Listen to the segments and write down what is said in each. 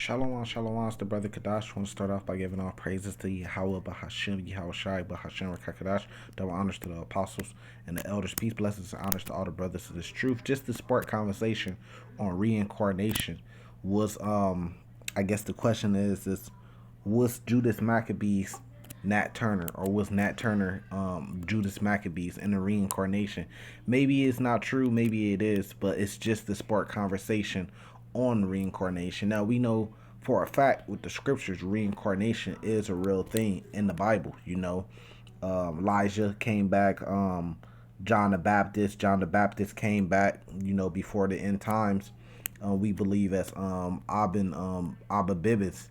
Shalom, shalom, it's the brother Kadash. I want to start off by giving all praises to Yahweh, Bahashem, Yahweh Shai, Bahashem, Rakakadash. Double honors to the apostles and the elders. Peace, blessings, and honors to all the brothers of this truth. Just to spark conversation on reincarnation was, I guess the question is was Judas Maccabees Nat Turner, or was Nat Turner Judas Maccabees in the reincarnation? Maybe it's not true, maybe it is, but it's just to spark conversation on reincarnation. Now we know for a fact with the scriptures, reincarnation is a real thing in the Bible. Elijah came back. John the Baptist came back. Before the end times. We believe as Abba Bibbis.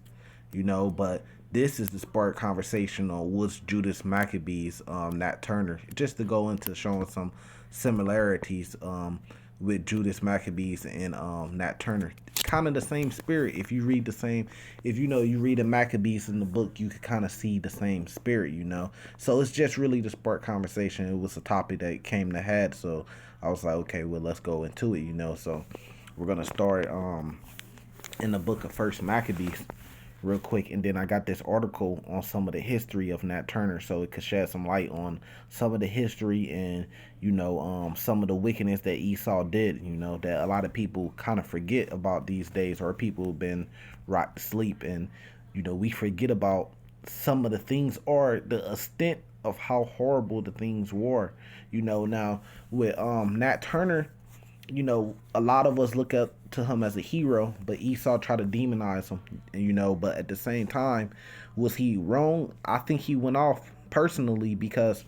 But this is the spark conversation on what's Judas Maccabees, Nat Turner, just to go into showing some similarities with Judas Maccabees and Nat Turner. Kind of the same spirit. If you read the same, if you read the Maccabees in the book, you can kind of see the same spirit. So it's just really the spark conversation. It was a topic that came to head, so I was like, okay, well, let's go into it. So we're gonna start in the book of First Maccabees real quick, and then I got this article on some of the history of Nat Turner, so it could shed some light on some of the history and some of the wickedness that Esau did. That a lot of people kind of forget about these days, or people have been rocked to sleep, and we forget about some of the things or the extent of how horrible the things were. Now with Nat Turner, a lot of us look up to him as a hero, but Esau tried to demonize him, but at the same time, was he wrong? I think he went off personally, because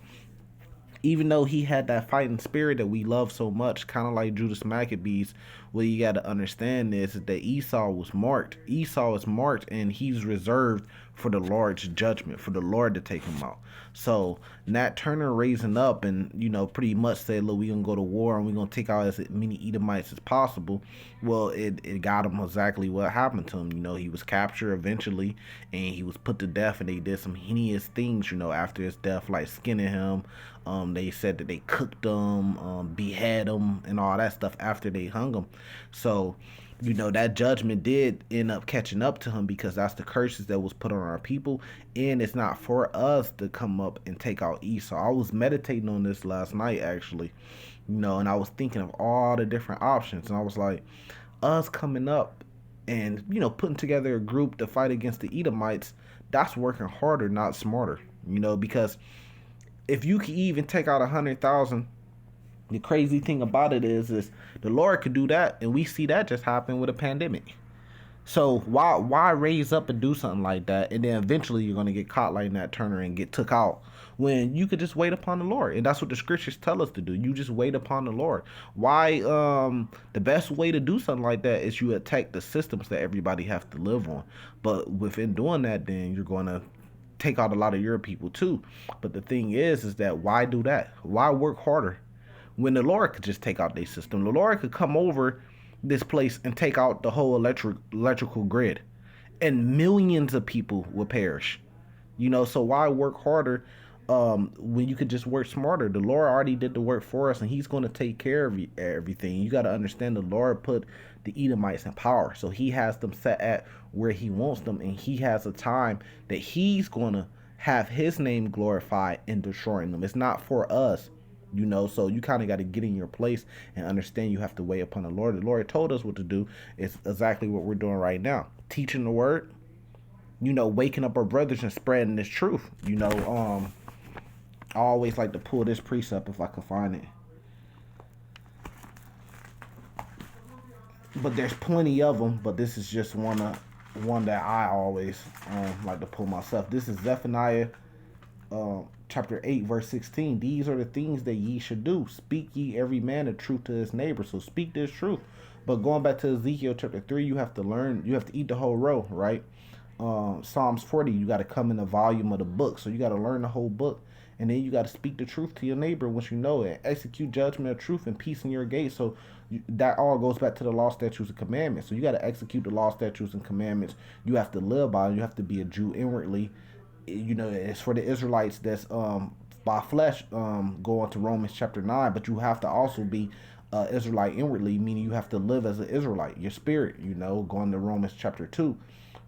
even though he had that fighting spirit that we love so much, kind of like Judas Maccabees, what you got to understand is that Esau was marked. Esau is marked, and he's reserved for the Lord's judgment, for the Lord to take him out. So Nat Turner raising up and pretty much said, look, we're gonna go to war and we're gonna take out as many Edomites as possible. Well, it got him exactly what happened to him. He was captured eventually, and he was put to death, and they did some heinous things after his death, like skinning him. They said that they cooked him, behead him, and all that stuff after they hung him. So that judgment did end up catching up to him, because that's the curses that was put on our people, and it's not for us to come up and take out Esau. I was meditating on this last night, actually, and I was thinking of all the different options, and I was like, us coming up and putting together a group to fight against the Edomites, that's working harder, not smarter. Because if you can even take out 100,000, the crazy thing about it is the Lord could do that, and we see that just happen with a pandemic. So why raise up and do something like that, and then eventually you're gonna get caught like Nat Turner and get took out, when you could just wait upon the Lord? And that's what the scriptures tell us to do. You just wait upon the Lord. Why the best way to do something like that is you attack the systems that everybody have to live on. But within doing that, then you're gonna take out a lot of your people too. But the thing is that why do that? Why work harder when the Lord could just take out their system? The Lord could come over this place and take out the whole electrical grid, and millions of people would perish. So why work harder when you could just work smarter? The Lord already did the work for us, and He's going to take care of everything. You got to understand, the Lord put the Edomites in power, so He has them set at where He wants them, and He has a time that He's going to have His name glorified in destroying them. It's not for us. So you kind of got to get in your place and understand you have to wait upon the Lord. The Lord told us what to do. It's exactly what we're doing right now. Teaching the word, waking up our brothers and spreading this truth. I always like to pull this precept if I could find it. But there's plenty of them, but this is just one that I always like to pull myself. This is Zephaniah chapter 8, verse 16. These are the things that ye should do. Speak ye every man the truth to his neighbor. So speak this truth. But going back to Ezekiel chapter 3, you have to eat the whole row, right? Psalms 40, you got to come in the volume of the book. So you got to learn the whole book. And then you got to speak the truth to your neighbor once you know it. Execute judgment of truth and peace in your gates. So that all goes back to the law, statutes, and commandments. So you got to execute the law, statutes, and commandments. You have to live by it. You have to be a Jew inwardly. It's for the Israelites that's by flesh, going to Romans chapter 9, but you have to also be Israelite inwardly, meaning you have to live as an Israelite, your spirit, going to Romans chapter 2,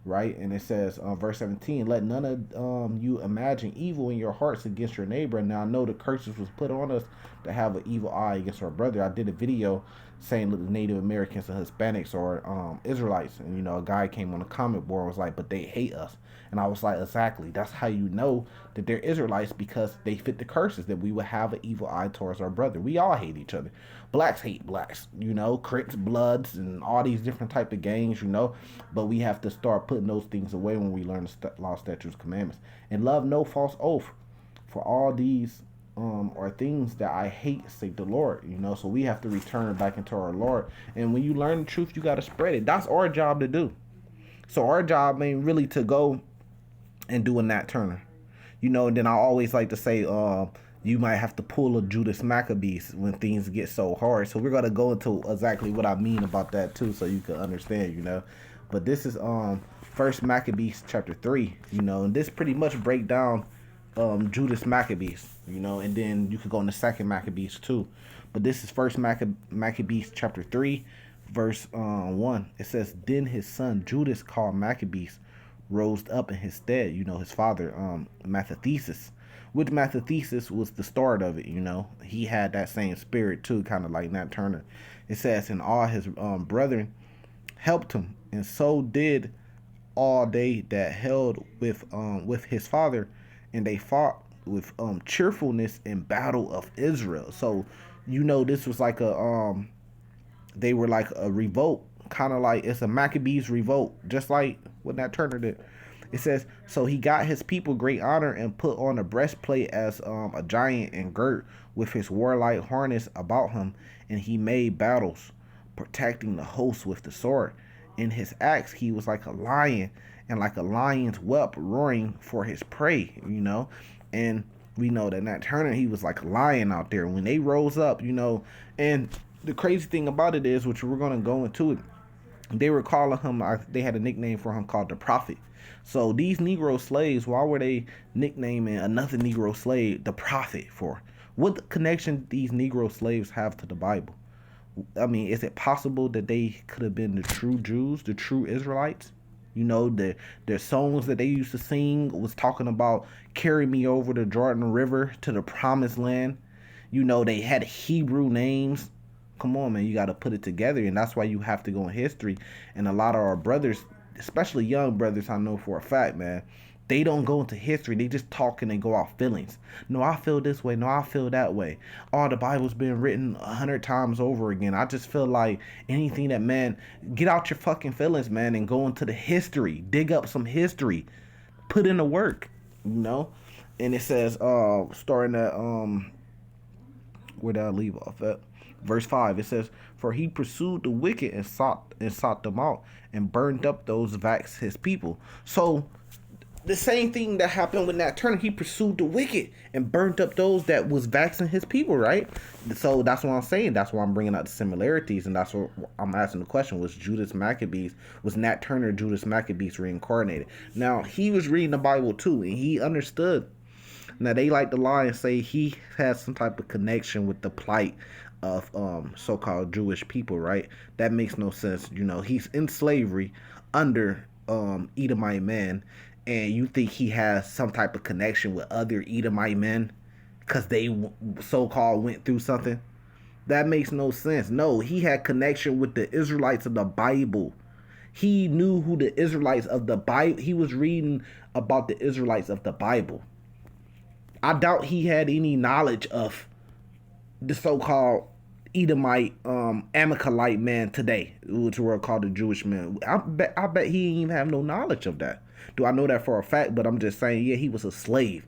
right? And it says, verse 17, let none of you imagine evil in your hearts against your neighbor. Now, I know the curses was put on us to have an evil eye against our brother. I did a video saying that the Native Americans and Hispanics are Israelites. And, a guy came on the comment board and was like, but they hate us. And I was like, exactly. That's how you know that they're Israelites, because they fit the curses that we would have an evil eye towards our brother. We all hate each other. Blacks hate blacks, Crips, Bloods, and all these different type of gangs, But we have to start putting those things away when we learn the law, statutes, commandments. And love no false oath. For all these are things that I hate, say the Lord, So we have to return back into our Lord. And when you learn the truth, you got to spread it. That's our job to do. So our job ain't really to go and do a Nat Turner. And then I always like to say, you might have to pull a Judas Maccabees when things get so hard. So we're going to go into exactly what I mean about that too, so you can understand, But this is First Maccabees chapter 3, and this pretty much break down Judas Maccabees, and then you could go into Second Maccabees too. But this is First Maccabees chapter 3, verse 1. It says, then his son Judas, called Maccabees, rose up in his stead, his father, Matthethesis, which Matthethesis was the start of it, He had that same spirit too, kind of like Nat Turner. It says, and all his brethren helped him, and so did all they that held with his father, and they fought with cheerfulness in battle of Israel. So, this was like they were like a revolt, kind of like it's a Maccabees revolt, just like what Nat Turner did. It says, so he got his people great honor and put on a breastplate as a giant, and girt with his warlike harness about him, and he made battles, protecting the host with the sword. In his acts he was like a lion, and like a lion's whelp roaring for his prey, And we know that Nat Turner, he was like a lion out there when they rose up, And the crazy thing about it is, which we're going to go into it, they were calling him, they had a nickname for him called the Prophet. So these Negro slaves, why were they nicknaming another Negro slave the Prophet for? What connection these Negro slaves have to the Bible? I mean, is it possible that they could have been the true Jews, the true Israelites? Their songs that they used to sing was talking about carry me over the Jordan River to the promised land. They had Hebrew names. Come on, man, you got to put it together, and that's why you have to go in history. And a lot of our brothers, especially young brothers, I know for a fact, man, they don't go into history. They just talk and they go off feelings. No, I feel this way. No, I feel that way. Oh, the Bible's been written 100 times over again. I just feel like anything that, man, get out your fucking feelings, man, and go into the history. Dig up some history. Put in the work, And it says, starting at, where did I leave off at? Verse 5, it says, for he pursued the wicked and sought them out, and burned up those vexed his people. So the same thing that happened with Nat Turner, he pursued the wicked and burnt up those that was vexing his people, right? So that's what I'm saying. That's why I'm bringing out the similarities, and that's what I'm asking the question. Was Nat Turner Judas Maccabees reincarnated? Now, he was reading the Bible too, and he understood. Now, they like to lie and say he has some type of connection with the plight of so-called Jewish people, right? That makes no sense. He's in slavery under Edomite men, and you think he has some type of connection with other Edomite men because they so-called went through something? That makes no sense. No, he had connection with the Israelites of the Bible. He knew who the Israelites of the Bible, he was reading about the Israelites of the Bible. I doubt he had any knowledge of the so-called Edomite, Amalekite man today, which were called the Jewish men. I bet he didn't even have no knowledge of that. Do I know that for a fact? But I'm just saying, yeah, he was a slave.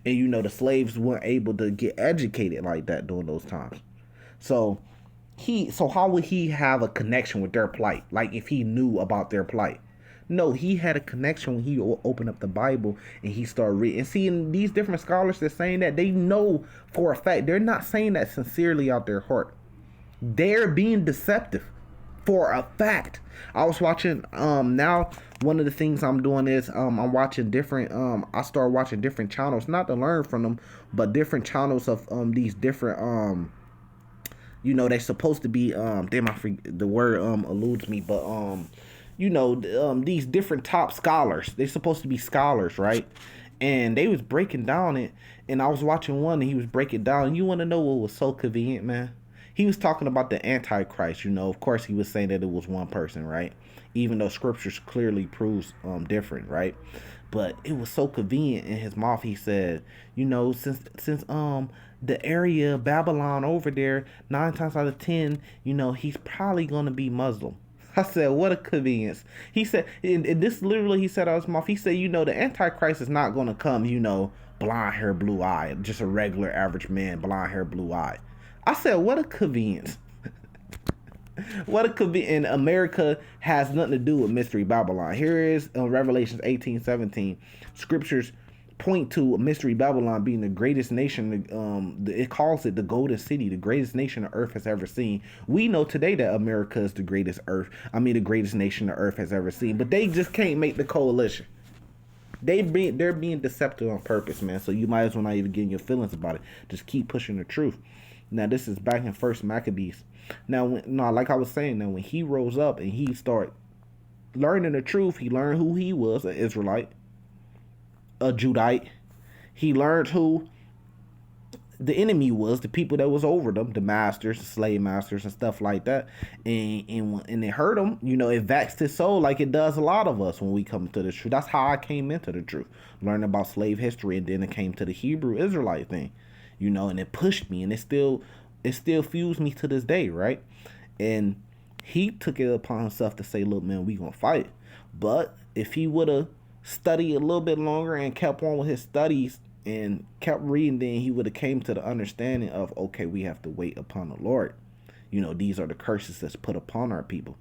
And the slaves weren't able to get educated like that during those times. So how would he have a connection with their plight? Like if he knew about their plight? No, he had a connection when he opened up the Bible and he started reading. And seeing these different scholars that's saying that, they know for a fact, they're not saying that sincerely out their heart. They're being deceptive for a fact. I was watching, now one of the things I'm doing is I'm watching different, I start watching different channels, not to learn from them, but different channels of these different You know, they're supposed to be damn, I forget the word eludes me, but you know, these different top scholars. They're supposed to be scholars, right? And they was breaking down it, and I was watching one, and he was breaking down. You want to know what was so convenient, man? He was talking about the Antichrist. You know, of course, he was saying that it was one person, right? Even though Scriptures clearly proves different, right? But it was so convenient in his mouth. He said, you know, since the area of Babylon over there, 9 times out of 10, you know, he's probably gonna be Muslim. I said, what a convenience. He said, and this literally he said out of his mouth. He said, you know, the Antichrist is not gonna come, you know, blonde hair, blue eye, just a regular average man, blonde hair, blue eye. I said, what a convenience. What it could be in America has nothing to do with Mystery Babylon. Here is Revelations 18:17. Scriptures point to Mystery Babylon being the greatest nation. It calls it the Golden City, the greatest nation the earth has ever seen. We know today that America is the greatest the greatest nation the earth has ever seen. But they just can't make the coalition. They're being deceptive on purpose, man. So you might as well not even get in your feelings about it. Just keep pushing the truth. Now this is back in First Maccabees. Now, like I was saying, now when he rose up and he started learning the truth, he learned who he was, an Israelite, a Judite. He learned who the enemy was, the people that was over them, the masters, the slave masters, and stuff like that. And it hurt him. You know, it vexed his soul like it does a lot of us when we come to the truth. That's how I came into the truth, learning about slave history, and then it came to the Hebrew Israelite thing. You know, and it pushed me, and it still fuels me to this day, right? And he took it upon himself to say, look, man, we gonna fight. But if he would have studied a little bit longer and kept on with his studies and kept reading, then he would have came to the understanding of, okay, we have to wait upon the Lord. You know, these are the curses that's put upon our people.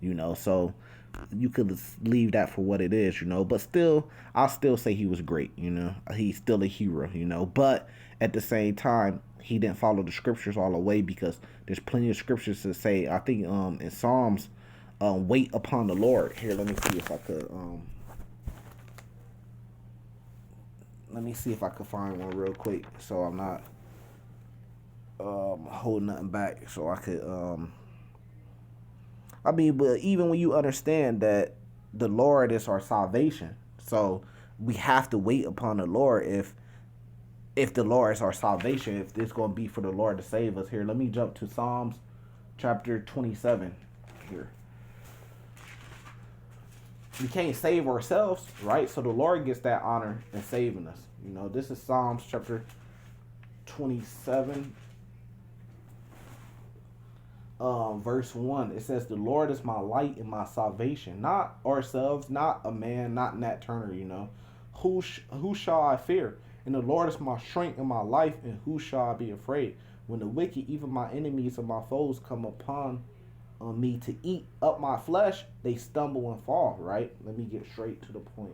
You know, so you could leave that for what it is, you know. But still, I'll still say he was great, you know. He's still a hero, you know. But at the same time, he didn't follow the scriptures all the way, because there's plenty of scriptures to say, I think in Psalms, wait upon the Lord. Here, let me see if I could find one real quick, so I'm not holding nothing back, so I could but even when you understand that the Lord is our salvation, so we have to wait upon the Lord if the Lord is our salvation, if it's going to be for the Lord to save us. Here, let me jump to Psalms chapter 27 here. We can't save ourselves, right? So the Lord gets that honor in saving us. You know, this is Psalms chapter 27, verse 1. It says, the Lord is my light and my salvation. Not ourselves, not a man, not Nat Turner, you know. Who shall I fear? And the Lord is my strength and my life, and who shall I be afraid? When the wicked, even my enemies and my foes, come upon me to eat up my flesh, they stumble and fall, right? Let me get straight to the point.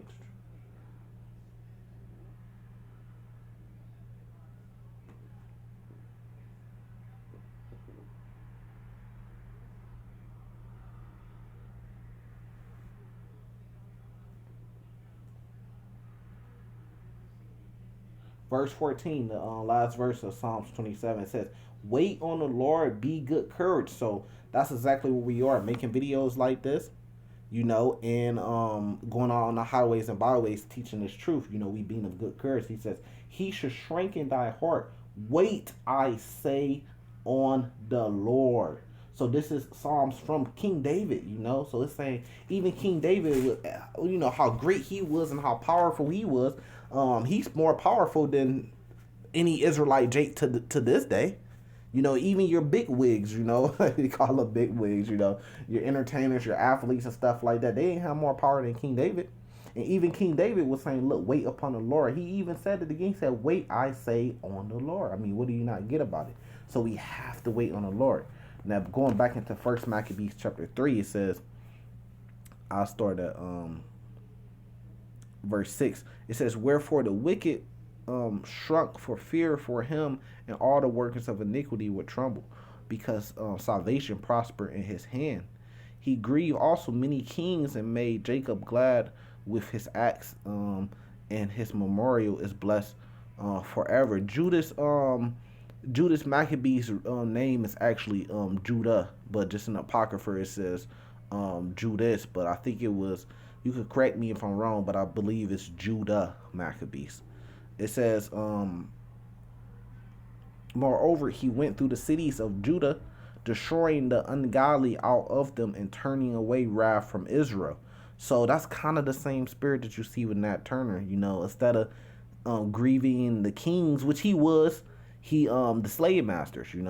Verse 14, the last verse of Psalms 27, says, wait on the Lord, be good courage. So that's exactly what we are, making videos like this, you know, and going on the highways and byways teaching this truth. You know, we being of good courage. He says, he should shrink in thy heart. Wait, I say, on the Lord. So this is Psalms from King David, you know. So it's saying even King David, you know, how great he was and how powerful he was. He's more powerful than any Israelite Jake to this day. You know, even your big wigs, you know, you call them big wigs, you know, your entertainers, your athletes and stuff like that. They ain't have more power than King David. And even King David was saying, look, wait upon the Lord. He even said it again. He said, wait, I say, on the Lord. I mean, what do you not get about it? So we have to wait on the Lord. Now, going back into First Maccabees chapter 3, it says, I'll start at verse 6. It says, wherefore the wicked shrunk for fear for him, and all the workers of iniquity would tremble, because salvation prospered in his hand. He grieved also many kings, and made Jacob glad with his acts, and his memorial is blessed forever. Judas Judas Maccabees name is actually Judah, but just in the apocrypha it says Judas. But I think it was. You could correct me if I'm wrong, but I believe it's Judah Maccabees. It says, moreover, he went through the cities of Judah, destroying the ungodly out of them and turning away wrath from Israel. So that's kind of the same spirit that you see with Nat Turner. Instead of grieving the kings, which he was, he the slave masters. He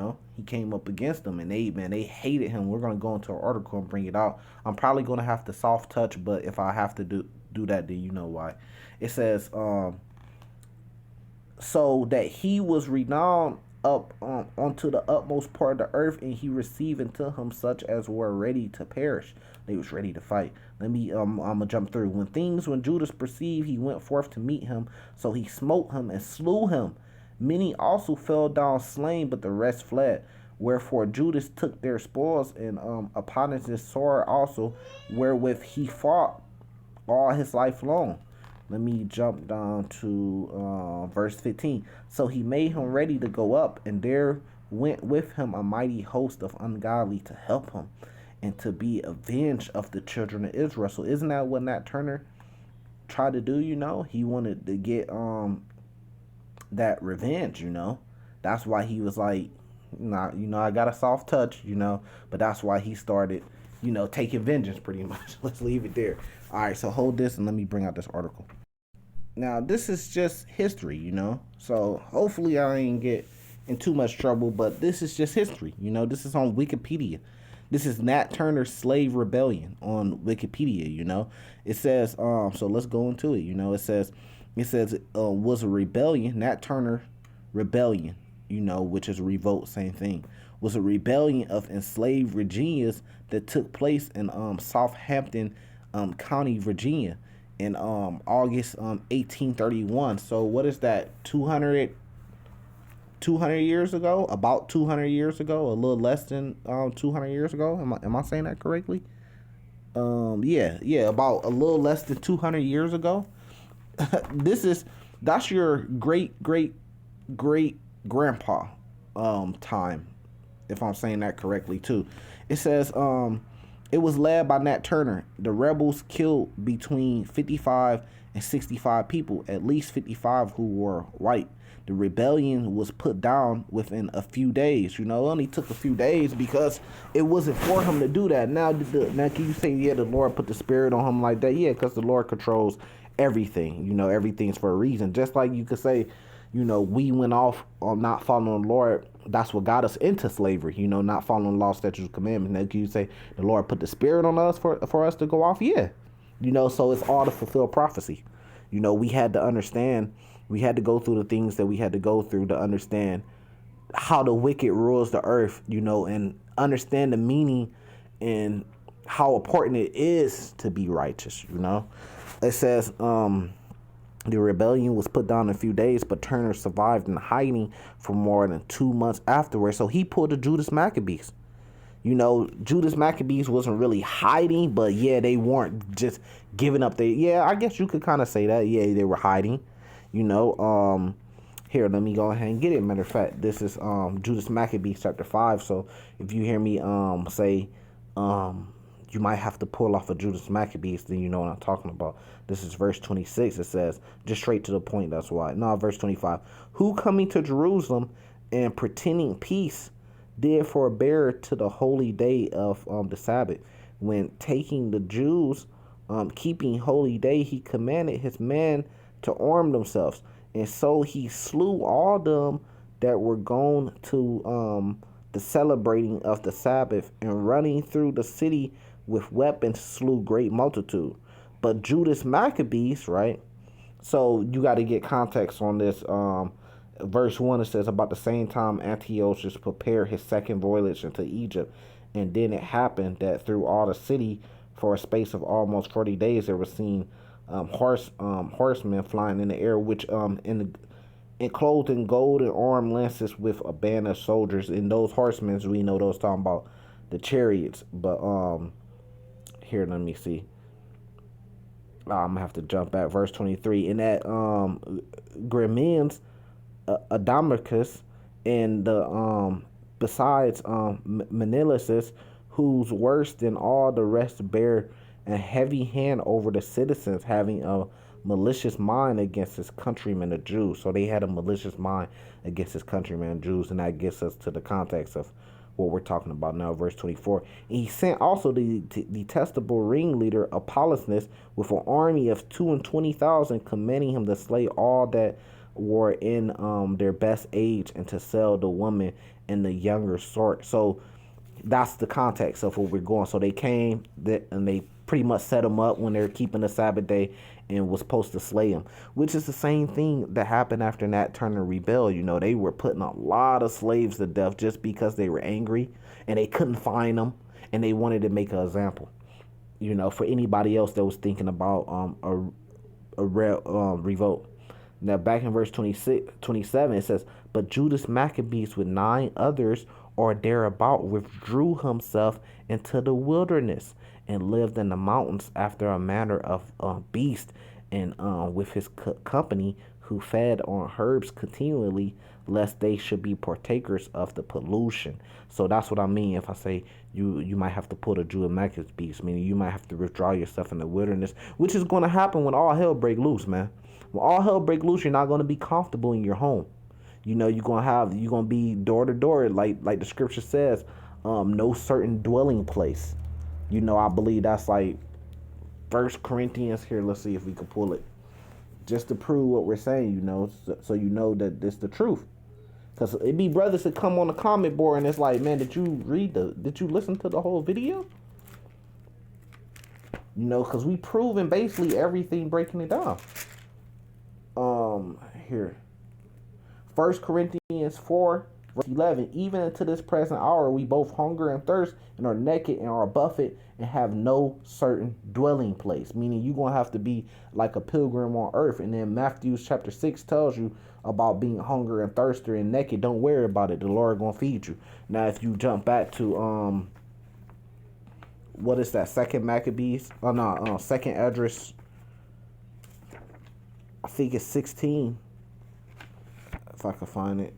came up against them, and they hated him. We're gonna go into an article and bring it out. I'm probably gonna have to soft touch, but if I have to do that, then you know why. It says so that he was renowned up onto the utmost part of the earth, and he received unto him such as were ready to perish. They was ready to fight. I'm gonna jump through. When Judas perceived, he went forth to meet him. So he smote him and slew him. Many also fell down slain, but the rest fled. Wherefore Judas took their spoils, and upon his sword also, wherewith he fought all his life long. Let me jump down to verse 15. So he made him ready to go up, and there went with him a mighty host of ungodly to help him and to be avenged of the children of Israel. So isn't that what Nat Turner tried to do? He wanted to get that revenge. That's why he was like, nah, I got a soft touch. But that's why he started, taking vengeance pretty much. Let's leave it there. All right, so hold this and let me bring out this article. Now, this is just history. So hopefully I ain't get in too much trouble, but this is just history. This is on Wikipedia. This is Nat Turner's Slave Rebellion on Wikipedia. It says, so let's go into it. It says was a rebellion, Nat Turner rebellion, which is revolt, same thing, was a rebellion of enslaved Virginians that took place in Southampton County, Virginia, in August 1831. So what is that? 200 years ago? About 200 years ago? A little less than 200 years ago? Am I saying that correctly? Yeah, about a little less than 200 years ago. That's your great grandpa time, if I'm saying that correctly too. It says it was led by Nat Turner. The rebels killed between 55 and 65 people, at least 55 who were white. The rebellion was put down within a few days. It only took a few days because it wasn't for him to do that. Now can you say, yeah, the Lord put the spirit on him like that? Yeah, because the Lord controls everything. Everything's for a reason. Just like you could say, we went off on not following the Lord. That's what got us into slavery, not following law, statutes, commandments. Now, can you say the Lord put the spirit on us for us to go off? Yeah. So it's all to fulfill prophecy. We had to understand, we had to go through the things that we had to go through to understand how the wicked rules the earth, and understand the meaning and how important it is to be righteous. It says, the rebellion was put down in a few days, but Turner survived in hiding for more than 2 months afterwards. So he pulled the Judas Maccabees. Judas Maccabees wasn't really hiding, but yeah, they weren't just giving up. Yeah, I guess you could kind of say that. Yeah, they were hiding. Here, let me go ahead and get it. Matter of fact, this is Judas Maccabees chapter 5. So if you hear me say you might have to pull off of Judas Maccabees, then you know what I'm talking about. This is verse 26. It says, just straight to the point, that's why. No, verse 25. Who coming to Jerusalem and pretending peace did forbear to the holy day of the Sabbath. When taking the Jews, keeping holy day, he commanded his men to arm themselves. And so he slew all them that were gone to the celebrating of the Sabbath, and running through the city with weapons slew great multitude. But Judas Maccabees, right? So you got to get context on this. Verse 1, it says, about the same time Antiochus prepared his second voyage into Egypt. And then it happened that through all the city, for a space of almost 40 days, there was seen horsemen flying in the air, which enclosed in gold and armed lances with a band of soldiers. And those horsemen, we know those talking about the chariots. But here, let me see. I'm gonna have to jump back. Verse 23. In that Gremians, Adomachus And the besides Menelaus, who's worse than all the rest, bear a heavy hand over the citizens, having a malicious mind against his countrymen, the Jews. So they had a malicious mind against his countrymen, Jews, and that gets us to the context of what we're talking about now, verse 24. And he sent also the detestable ringleader Apollos with an army of 22,000, commanding him to slay all that were in their best age and to sell the woman and the younger sort. So that's the context of where we're going. So they came and they pretty much set them up when they're keeping the Sabbath day and was supposed to slay them, which is the same thing that happened after Nat Turner rebelled. You know, they were putting a lot of slaves to death just because they were angry and they couldn't find them and they wanted to make an example. You know, for anybody else that was thinking about revolt. Now, back in verse 26, 27, it says, "But Judas Maccabees with 9 others or thereabout withdrew himself into the wilderness and lived in the mountains after a manner of beast, and with his company, who fed on herbs continually, lest they should be partakers of the pollution." So that's what I mean if I say you might have to pull the Judas Maccabees, meaning you might have to withdraw yourself in the wilderness, which is going to happen when all hell break loose, man. When all hell break loose, you're not going to be comfortable in your home. You know, you're gonna be door to door, like the scripture says, no certain dwelling place. You know, I believe that's like First Corinthians. Here, let's see if we can pull it, just to prove what we're saying. You know, so you know that this the truth. Cause it be brothers that come on the comment board and it's like, man, did you listen to the whole video? You know, cause we proven basically everything, breaking it down. Here, 1 Corinthians 4, verse 11. "Even unto this present hour we both hunger and thirst, and are naked and are buffeted, and have no certain dwelling place." Meaning you're going to have to be like a pilgrim on earth. And then Matthew chapter 6 tells you about being hungry and thirsty and naked. Don't worry about it. The Lord going to feed you. Now, if you jump back to, what is that? Second Maccabees? Oh, no, Second Esdras. I think it's 16. If I can find it.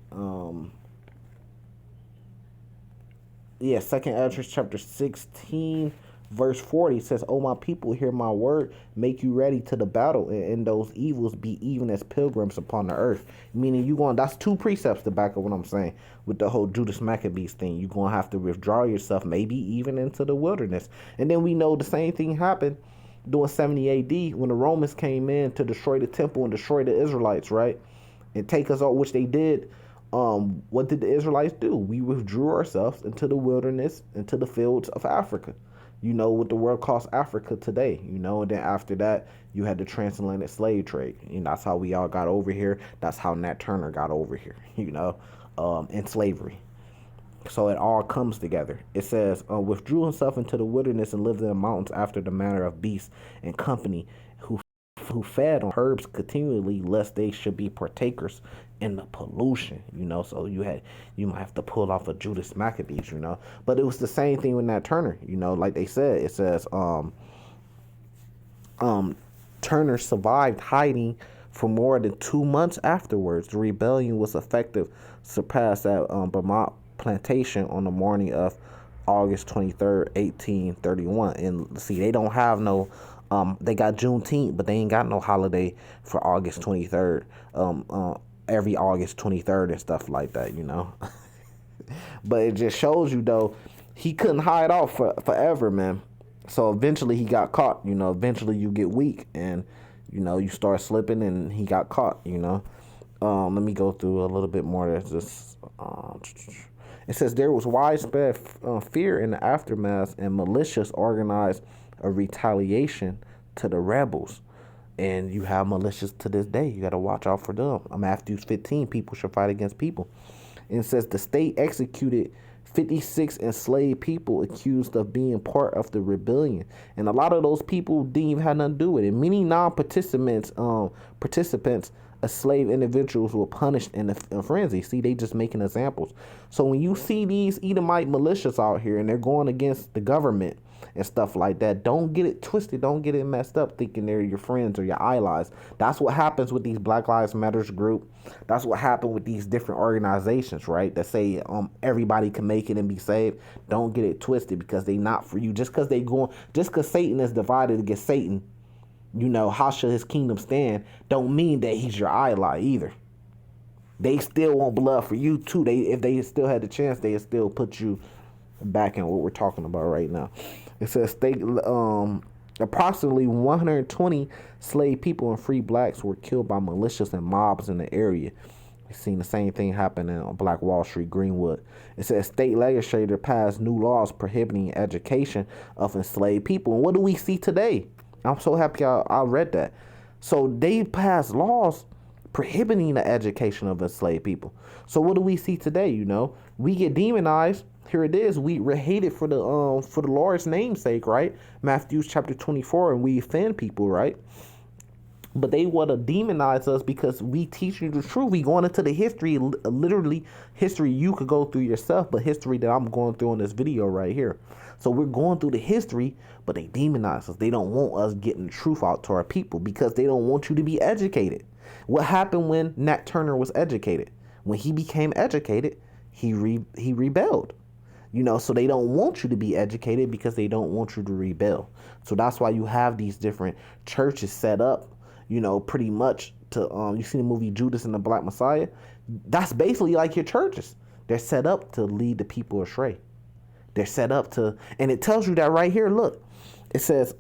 Yeah, Second Esdras chapter 16, verse 40 says, "O my people, hear my word, make you ready to the battle, and in those evils be even as pilgrims upon the earth." Meaning that's 2 precepts to back up what I'm saying with the whole Judas Maccabees thing. You're gonna have to withdraw yourself, maybe even into the wilderness. And then we know the same thing happened during 70 AD when the Romans came in to destroy the temple and destroy the Israelites, right? And take us out, which they did. What did the Israelites do? We withdrew ourselves into the wilderness, into the fields of Africa. You know what the world calls Africa today. You know, and then after that, you had the transatlantic slave trade. You know, that's how we all got over here. That's how Nat Turner got over here. You know, in slavery. So it all comes together. It says, "Withdrew himself into the wilderness and lived in the mountains after the manner of beasts and company, who fed on herbs continually, lest they should be partakers in the pollution." You know, so you might have to pull off a Judas Maccabees. You know, but it was the same thing with Nat Turner. You know, like they said, it says, Turner survived hiding for more than 2 months afterwards. The rebellion was effective, surpassed at Vermont plantation on the morning of August 23rd, 1831. And see, they don't have no, they got Juneteenth, but they ain't got no holiday for August 23rd, every August 23rd and stuff like that, you know. But it just shows you, though, he couldn't hide off forever, man. So eventually he got caught, you know. Eventually you get weak and, you know, you start slipping and he got caught, you know. Let me go through a little bit more. There's this. It says there was widespread fear in the aftermath, and militias organized a retaliation to the rebels. And you have militias to this day. You got to watch out for them. Matthew 15, people shall fight against people. And it says the state executed 56 enslaved people accused of being part of the rebellion. And a lot of those people didn't even have nothing to do with it. Many non-participants, enslaved individuals were punished in a frenzy. See, they just making examples. So when you see these Edomite militias out here and they're going against the government, and stuff like that. Don't get it twisted. Don't get it messed up thinking they're your friends or your allies. That's what happens with these Black Lives Matters group. That's what happened with these different organizations, right? That say everybody can make it and be saved. Don't get it twisted, because they not for you. Just because Satan is divided against Satan, how should his kingdom stand? Don't mean that he's your ally either. They still want blood for you too. If they still had the chance, they still put you back in what we're talking about right now. It says approximately 120 slave people and free blacks were killed by militias and mobs in the area. We've seen the same thing happen on Black Wall Street, Greenwood. It says state legislature passed new laws prohibiting education of enslaved people. And what do we see today? I'm so happy I read that. So they passed laws prohibiting the education of enslaved people. So what do we see today? We get demonized. Here it is. We're hated for the Lord's namesake, right? Matthew chapter 24, and we offend people, right? But they want to demonize us because we teach you the truth. We going into the history, literally history you could go through yourself, but history that I'm going through in this video right here. So we're going through the history, but they demonize us. They don't want us getting the truth out to our people because they don't want you to be educated. What happened when Nat Turner was educated? When he became educated, he rebelled. So they don't want you to be educated because they don't want you to rebel. So that's why you have these different churches set up, pretty much to, you see the movie Judas and the Black Messiah? That's basically like your churches. They're set up to lead the people astray. They're set up to, and it tells you that right here. Look, it says,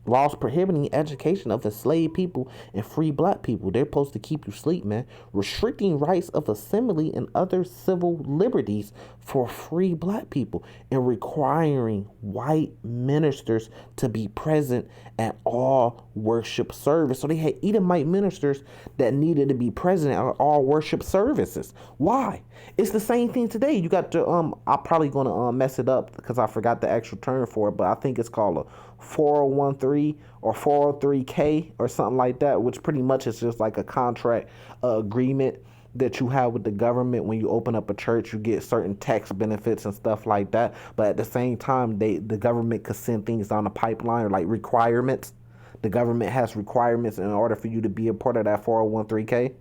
laws prohibiting education of enslaved people and free black people. They're supposed to keep you asleep, man. Restricting rights of assembly and other civil liberties for free black people, and requiring white ministers to be present at all worship service. So they had Edomite ministers that needed to be present at all worship services. Why? It's the same thing today. You got to I'm probably gonna mess it up because I forgot the actual term for it, but I think it's called a 401(c) or 403(k) or something like that, which pretty much is just like a contract agreement that you have with the government. When you open up a church, you get certain tax benefits and stuff like that. But at the same time, the government could send things down the pipeline, or like requirements. The government has requirements in order for you to be a part of that 401(k).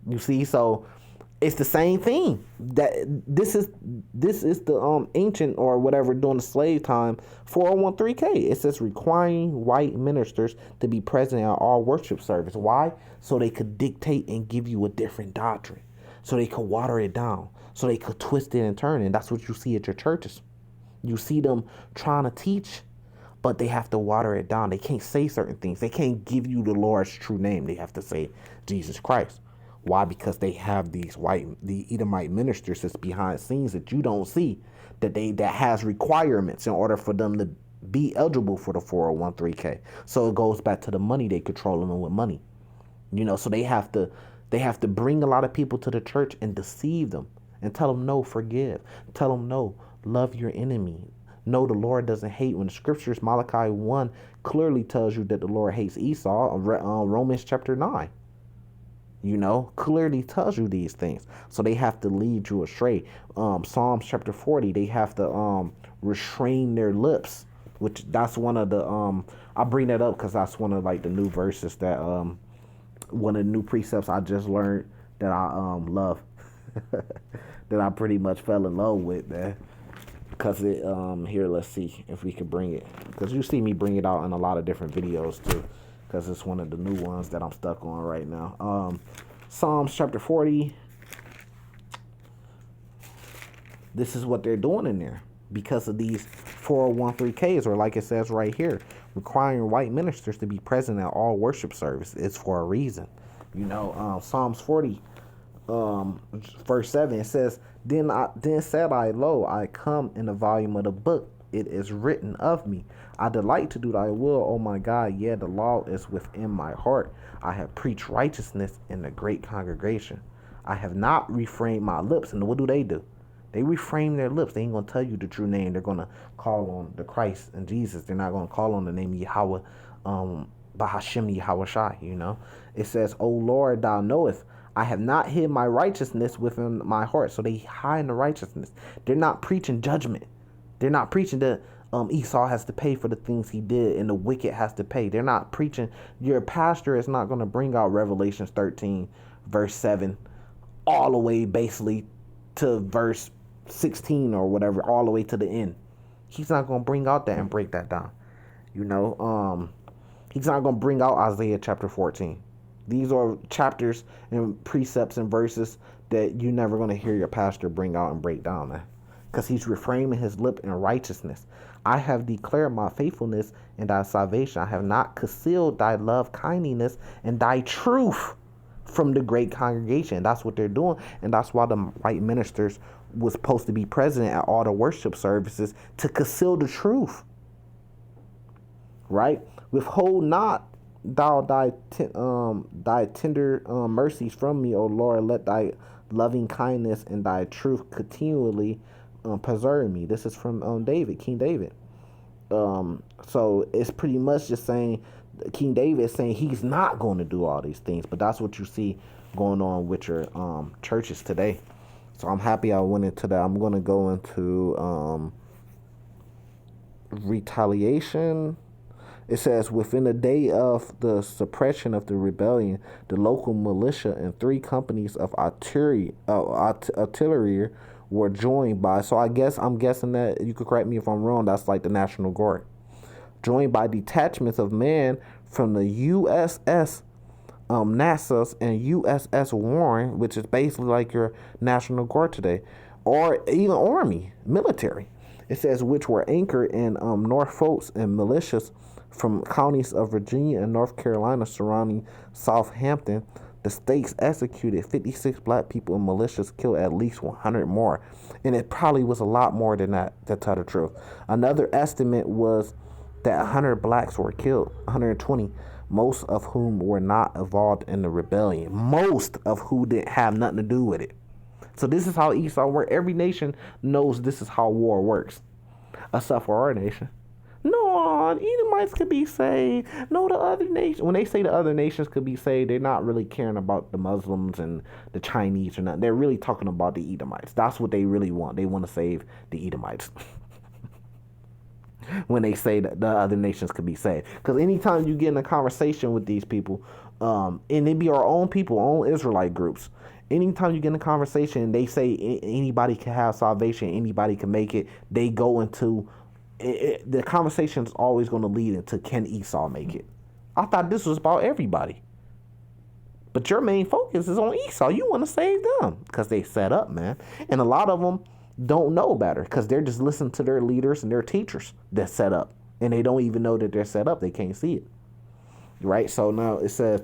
You see, so it's the same thing. That this is the ancient or whatever during the slave time 401(k). It says requiring white ministers to be present at all worship service. Why? So they could dictate and give you a different doctrine. So they could water it down. So they could twist it and turn it. And that's what you see at your churches. You see them trying to teach, but they have to water it down. They can't say certain things. They can't give you the Lord's true name. They have to say Jesus Christ. Why? Because they have the Edomite ministers that's behind scenes that you don't see, that has requirements in order for them to be eligible for the 401(k). So it goes back to the money. They controlling them with money. So they have to bring a lot of people to the church and deceive them and tell them no, forgive. Tell them no, love your enemy. No, the Lord doesn't hate. When the scriptures, Malachi 1 clearly tells you that the Lord hates Esau, Romans chapter 9. Clearly tells you these things. So they have to lead you astray. Psalms chapter 40, they have to restrain their lips, which that's one of the, I bring that up because that's one of like the new verses that, one of the new precepts I just learned that I love, that I pretty much fell in love with, man. Because it, here, let's see if we can bring it. Because you see me bring it out in a lot of different videos too. Because it's one of the new ones that I'm stuck on right now. Psalms chapter 40. This is what they're doing in there. Because of these 401(k)s, or like it says right here, requiring white ministers to be present at all worship service. It's for a reason. Psalms 40, verse 7, it says, Then said I, lo, I come in the volume of the book. It is written of me. I delight to do thy will, O my God. Yeah, the law is within my heart. I have preached righteousness in the great congregation. I have not refrained my lips. And what do? They refrain their lips. They ain't going to tell you the true name. They're going to call on the Christ and Jesus. They're not going to call on the name Yahweh, Bahashem Yahweh Shai, It says, O Lord, thou knowest, I have not hid my righteousness within my heart. So they hide the righteousness. They're not preaching judgment. They're not preaching that Esau has to pay for the things he did and the wicked has to pay. They're not preaching. Your pastor is not going to bring out Revelations 13, verse 7, all the way basically to verse 16 or whatever, all the way to the end. He's not going to bring out that and break that down. You know, he's not going to bring out Isaiah chapter 14. These are chapters and precepts and verses that you're never going to hear your pastor bring out and break down, man. Because he's reframing his lip in righteousness. I have declared my faithfulness and thy salvation. I have not concealed thy love, kindness, and thy truth from the great congregation. That's what they're doing. And that's why the white ministers was supposed to be present at all the worship services to conceal the truth. Right? Withhold not thou thy tender mercies from me, O Lord. Let thy loving kindness and thy truth continually preserve me. This is from David, King David. So it's pretty much just saying King David is saying he's not going to do all these things, but that's what you see going on with your churches today. So I'm happy I went into that. I'm going to go into retaliation. It says, within a day of the suppression of the rebellion, the local militia and 3 companies of artillery were joined by, so I'm guessing that, you could correct me if I'm wrong, that's like the National Guard, joined by detachments of men from the USS Nassau and USS Warren, which is basically like your National Guard today, or even Army, military. It says, which were anchored in Norfolk and militias from counties of Virginia and North Carolina surrounding Southampton. The states executed 56 black people and militias killed at least 100 more. And it probably was a lot more than that, to tell the truth. Another estimate was that 100 blacks were killed, 120, most of whom were not involved in the rebellion. Most of who didn't have nothing to do with it. So this is how Esau works. Every nation knows this is how war works, except for our nation. No, Edomites could be saved. No, the other nations. When they say the other nations could be saved, they're not really caring about the Muslims and the Chinese or nothing. They're really talking about the Edomites. That's what they really want. They want to save the Edomites. When they say that the other nations could be saved. Because anytime you get in a conversation with these people, and they be our own people, our own Israelite groups, anytime you get in a conversation, they say anybody can have salvation, anybody can make it, they go into... the conversation is always going to lead into, can Esau make it? I thought this was about everybody. But your main focus is on Esau. You want to save them because they set up, man. And a lot of them don't know better because they're just listening to their leaders and their teachers that set up. And they don't even know that they're set up. They can't see it. Right? So now it says,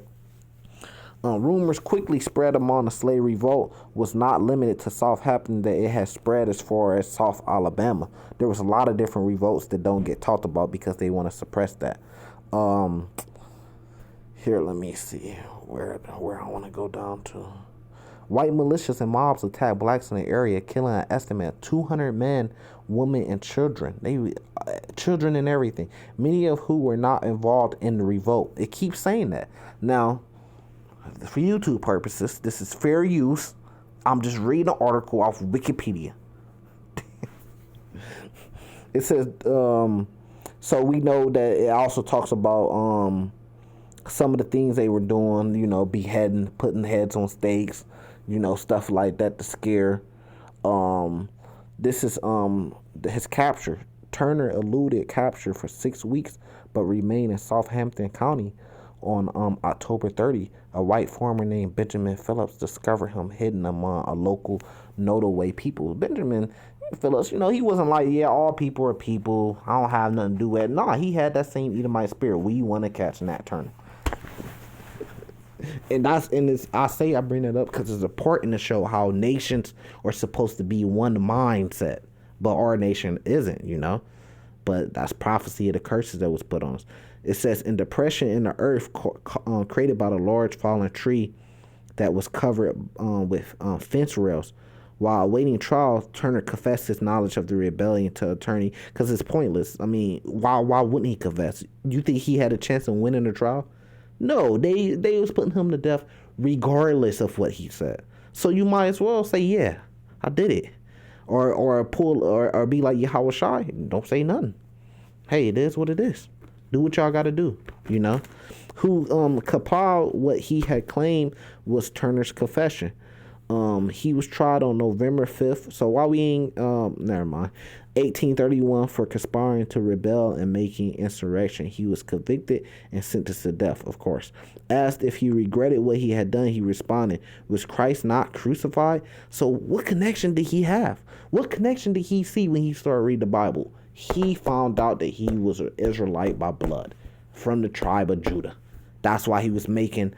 rumors quickly spread among the slave revolt was not limited to Southampton, that it has spread as far as South Alabama. There was a lot of different revolts that don't get talked about because they want to suppress that. Here, let me see where I want to go down to. White militias and mobs attacked blacks in the area, killing an estimate of 200 men, women, and children. Children and everything. Many of who were not involved in the revolt. It keeps saying that. Now, for YouTube purposes, this is fair use. I'm just reading an article off Wikipedia. It says, so we know that it also talks about some of the things they were doing, beheading, putting heads on stakes, stuff like that to scare. This is his capture. Turner eluded capture for 6 weeks, but remained in Southampton County. On October 30, a white farmer named Benjamin Phillips discovered him hidden among a local Nottoway people. Benjamin Phillips, he wasn't like, yeah, all people are people, I don't have nothing to do with it. No, he had that same Edomite spirit. We want to catch Nat Turner. And I bring it up because it's important to show how nations are supposed to be one mindset, but our nation isn't, But that's prophecy of the curses that was put on us. It says, in depression in the earth created by the large fallen tree that was covered with fence rails. While awaiting trial, Turner confessed his knowledge of the rebellion to attorney because it's pointless. I mean, why wouldn't he confess? You think he had a chance of winning the trial? No, they was putting him to death regardless of what he said. So you might as well say, yeah, I did it. or pull or be like Yahweh Shai. Don't say nothing. Hey, it is what it is. Do what y'all got to do. You know, who compiled what he had claimed was Turner's confession. He was tried on November 5th. So while we ain't, never mind. 1831 for conspiring to rebel and making insurrection. He was convicted and sentenced to death, of course. Asked if he regretted what he had done, he responded, "Was Christ not crucified?" So what connection did he have? What connection did he see when he started reading the Bible? He found out that he was an Israelite by blood from the tribe of Judah. That's why he was making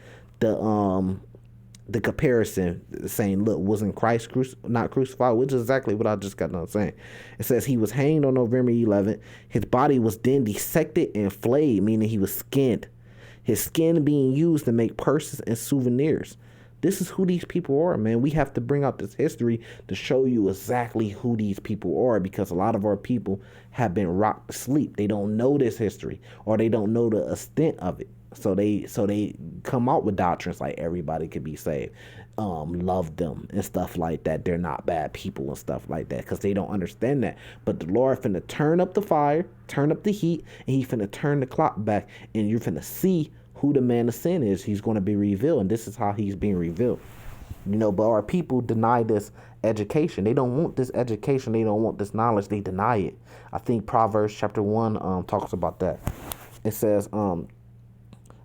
the comparison, saying, look, wasn't Christ not crucified? Which is exactly what I just got done saying. It says he was hanged on November 11th. His body was then dissected and flayed, meaning he was skinned. His skin being used to make purses and souvenirs. This is who these people are, man. We have to bring out this history to show you exactly who these people are, because a lot of our people have been rocked to sleep. They don't know this history, or they don't know the extent of it. So they come out with doctrines like everybody could be saved, love them and stuff like that. They're not bad people and stuff like that, because they don't understand that. But the Lord finna turn up the fire, turn up the heat, and he finna turn the clock back, and you're finna see who the man of sin is. He's going to be revealed, and this is how he's being revealed. You know, but our people deny this education. They don't want this education. They don't want this knowledge. They deny it. I think Proverbs chapter 1 talks about that. It says,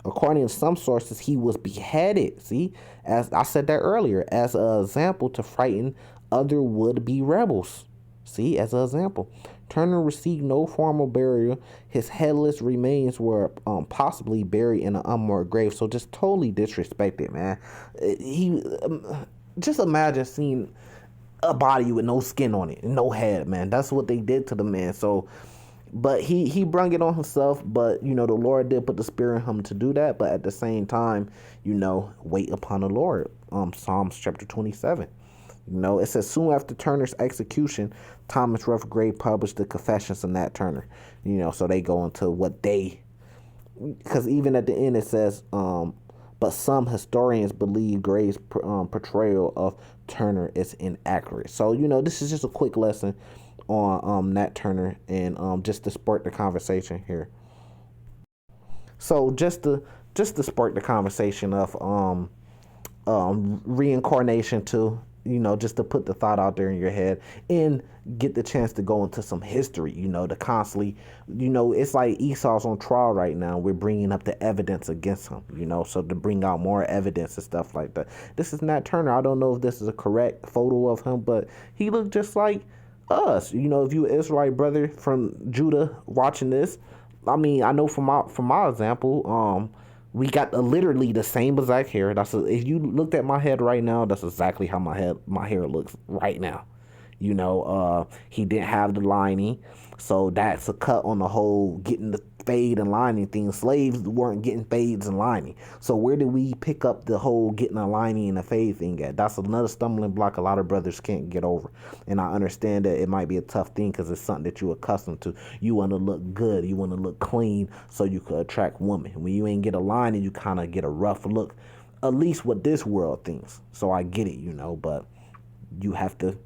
according to some sources, he was beheaded. See, as I said that earlier, as an example to frighten other would-be rebels. See, as an example. Turner received no formal burial. His headless remains were possibly buried in an unmarked grave. So just totally disrespected, man. Just imagine seeing a body with no skin on it, no head, man. That's what they did to the man. So, but he brung it on himself. But you know, the Lord did put the spirit in him to do that. But at the same time, you know, wait upon the Lord. Psalms chapter 27. You know, it says soon after Turner's execution, Thomas Ruff Gray published the Confessions of Nat Turner. You know, so they go into what they, because even at the end it says, but some historians believe Gray's portrayal of Turner is inaccurate. So you know, this is just a quick lesson on Nat Turner, and just to spark the conversation here. So just to spark the conversation of reincarnation too. You know, just to put the thought out there in your head and get the chance to go into some history, you know, to constantly, you know, it's like Esau's on trial right now. We're bringing up the evidence against him, you know, so to bring out more evidence and stuff like that. This is Nat Turner. I don't know if this is a correct photo of him, but he looked just like us. You know, if you Israelite brother from Judah watching this, I mean, I know from my example, we got literally the same exact hair. If you looked at my head right now, that's exactly how my hair looks right now. You know, he didn't have the lining, so that's a cut on the whole getting the fade and lining thing. Slaves weren't getting fades and lining. So where did we pick up the whole getting a lining and a fade thing at? That's another stumbling block a lot of brothers can't get over. And I understand that it might be a tough thing because it's something that you're accustomed to. You want to look good. You want to look clean so you could attract women. When you ain't get a lining, you kind of get a rough look. At least what this world thinks. So I get it, you know, but you have to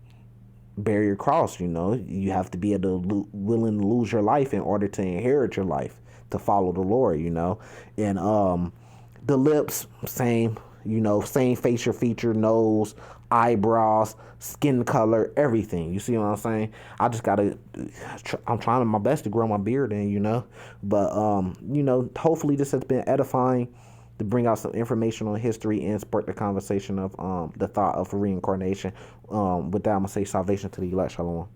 bear your cross, you know. You have to be able to willing to lose your life in order to inherit your life, to follow the Lord, you know. And the lips, same, you know, same facial feature, nose, eyebrows, skin color, everything. You see what I'm saying? I just gotta, I'm trying my best to grow my beard in, you know. But you know, hopefully this has been edifying to bring out some information on history and spark the conversation of the thought of reincarnation. With that, I'm going to say salvation to the elect. Shalom.